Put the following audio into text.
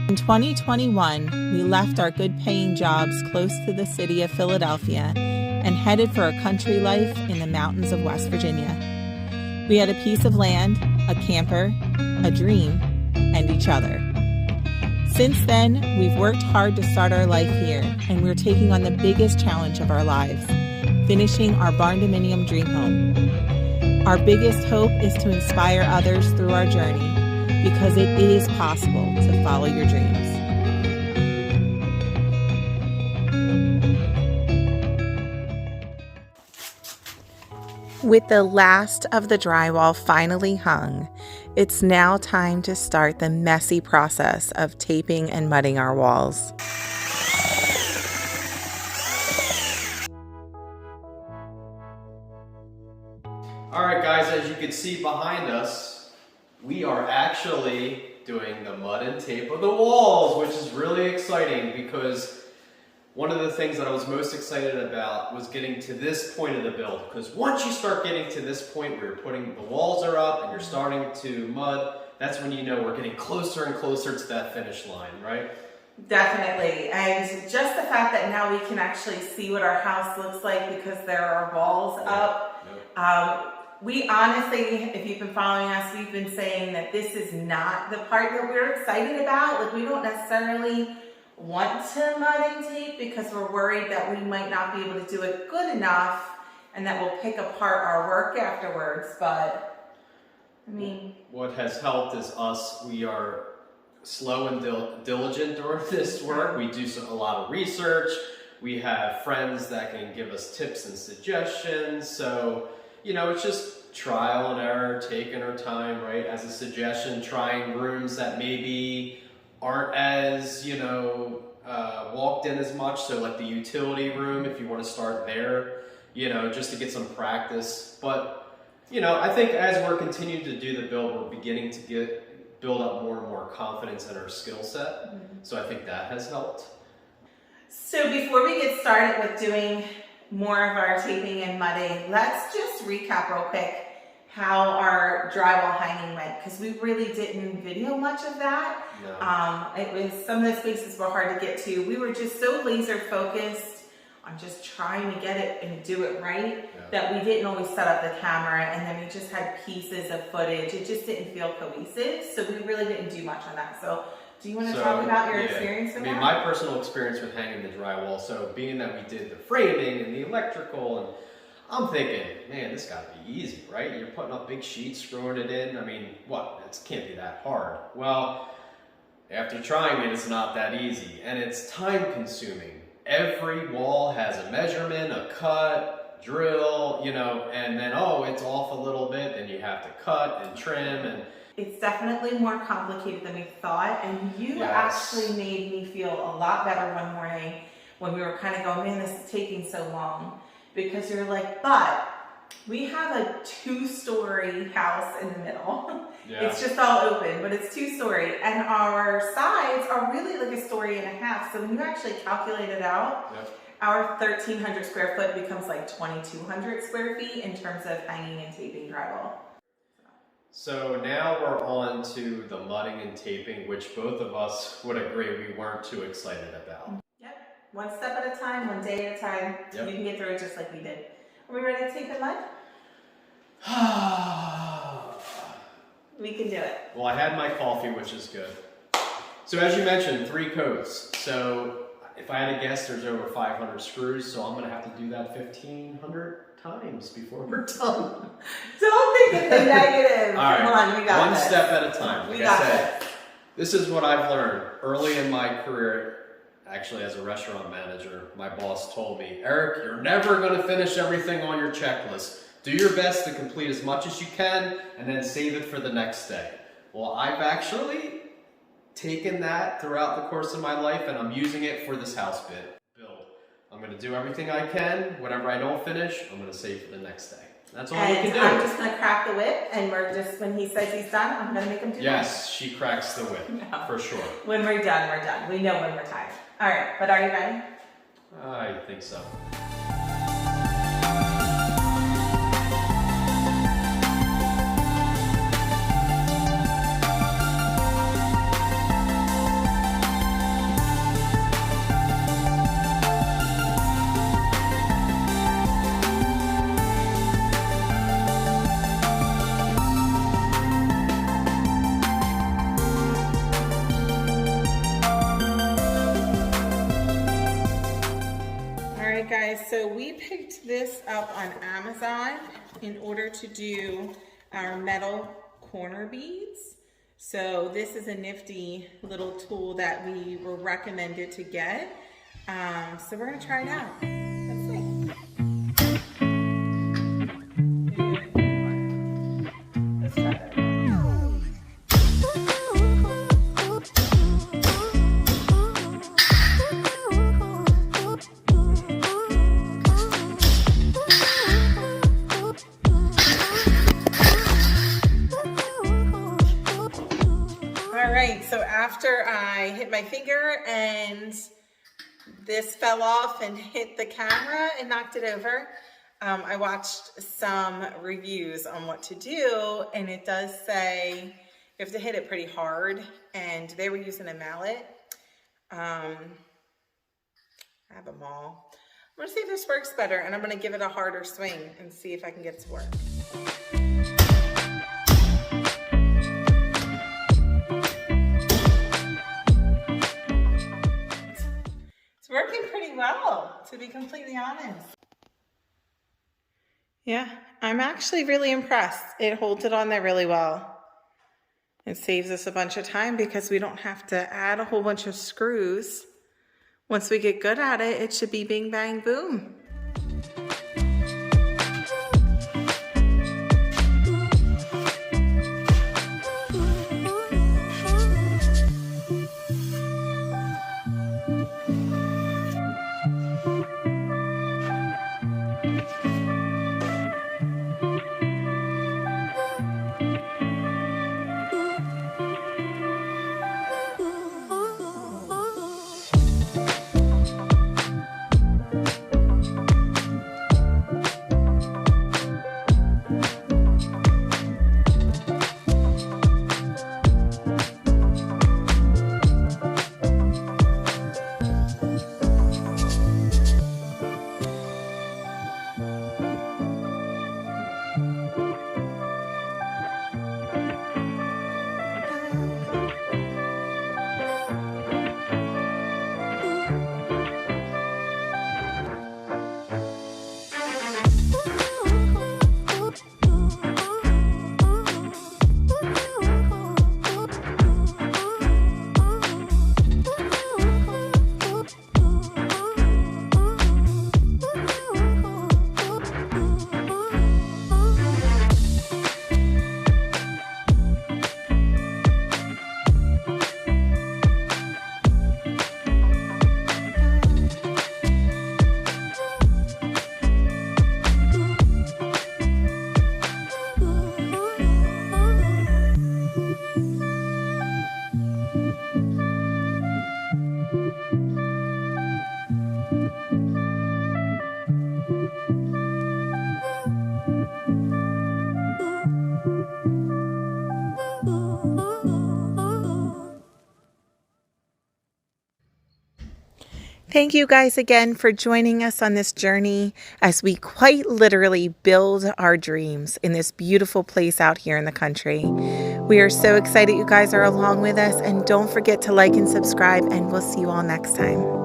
In 2021, we left our good-paying jobs close to the city of Philadelphia and headed for a country life in the mountains of West Virginia. We had a piece of land, a camper, a dream, and each other. Since then, we've worked hard to start our life here, and we're taking on the biggest challenge of our lives, finishing our Barndominium dream home. Our biggest hope is to inspire others through our journey, because it is possible to follow your dreams. With the last of the drywall finally hung, it's now time to start the messy process of taping and mudding our walls. All right, guys, as you can see behind us, we are actually doing the mud and tape of the walls, which is really exciting because one of the things that I was most excited about was getting to this point of the build, because once you start getting to this point where you're putting the walls are up and you're starting to mud, that's when you know we're getting closer and closer to that finish line, right? Definitely, and just the fact that now we can actually see what our house looks like because there are walls up. We honestly, if you've been following us, we've been saying that this is not the part that we're excited about. Like, we don't necessarily want to mud and tape because we're worried that we might not be able to do it good enough and that we'll pick apart our work afterwards. But I mean, what has helped is us. We are slow and diligent during this work. We do a lot of research. We have friends that can give us tips and suggestions. So, you know, it's just trial and error, taking our time, right? As a suggestion, trying rooms that maybe aren't as, you know, walked in as much. So like the utility room, if you want to start there, you know, just to get some practice. But, you know, I think as we're continuing to do the build, we're beginning to build up more and more confidence in our skill set. So I think that has helped. So before we get started with doing more of our taping and mudding, let's just recap real quick how our drywall hanging went, because we really didn't video much of that. No. It was, some of the spaces were hard to get to. We were just so laser focused on just trying to get it and do it right, that we didn't always set up the camera, and then we just had pieces of footage. It just didn't feel cohesive, so we really didn't do much on that. So do you want to talk about your experience with that? My personal experience with hanging the drywall. So being that we did the framing and the electrical, and I'm thinking, man, this got to be easy, right? You're putting up big sheets, screwing it in. I mean, what? It can't be that hard. Well, after trying it, it's not that easy, and it's time consuming. Every wall has a measurement, a cut, drill, you know, and then, oh, it's off a little bit, then you have to cut and trim. And it's definitely more complicated than we thought, and you actually made me feel a lot better one morning when we were kind of going, man, this is taking so long, because you're like, but we have a 2-story house in the middle. It's just all open, but it's 2-story, and our sides are really like a story and a half. So when you actually calculate it out, our 1,300 square foot becomes like 2,200 square feet in terms of hanging and taping drywall. So now we're on to the mudding and taping, which both of us would agree we weren't too excited about. Yep, one step at a time, one day at a time. You can get through it just like we did. Are we ready to tape and mud? We can do it. Well, I had my coffee, which is good. So as you mentioned, 3 coats. So if I had to guess, there's over 500 screws, so I'm going to have to do that 1,500 times before we're done. Don't think of the negative. All right. Come on, we got One this. step at a time. Like I said, this is what I've learned early in my career. Actually, as a restaurant manager, my boss told me, Eric, you're never going to finish everything on your checklist. Do your best to complete as much as you can and then save it for the next day. Well, I've actually taken that throughout the course of my life, and I'm using it for this house build. I'm going to do everything I can. Whatever I don't finish, I'm going to save for the next day. That's all we can do. I'm just going to crack the whip, and we're just, when he says he's done, I'm going to make him do it. Yes, she cracks the whip, for sure. When we're done, we're done. We know when we're tired. All right, but are you ready? I think so. guys, so we picked this up on Amazon in order to do our metal corner beads. So this is a nifty little tool that we were recommended to get. So we're gonna try it out. Let's see. Let's try that. So after I hit my finger and this fell off and hit the camera and knocked it over, I watched some reviews on what to do, and it does say you have to hit it pretty hard, and they were using a mallet. I have them all. I'm gonna see if this works better, and I'm gonna give it a harder swing and see if I can get it to work. Working pretty well, to be completely honest. Yeah, I'm actually really impressed. It holds it on there really well. It saves us a bunch of time because we don't have to add a whole bunch of screws. Once we get good at it, it should be bing, bang, boom. Thank you guys again for joining us on this journey as we quite literally build our dreams in this beautiful place out here in the country. We are so excited you guys are along with us, and don't forget to like and subscribe, and we'll see you all next time.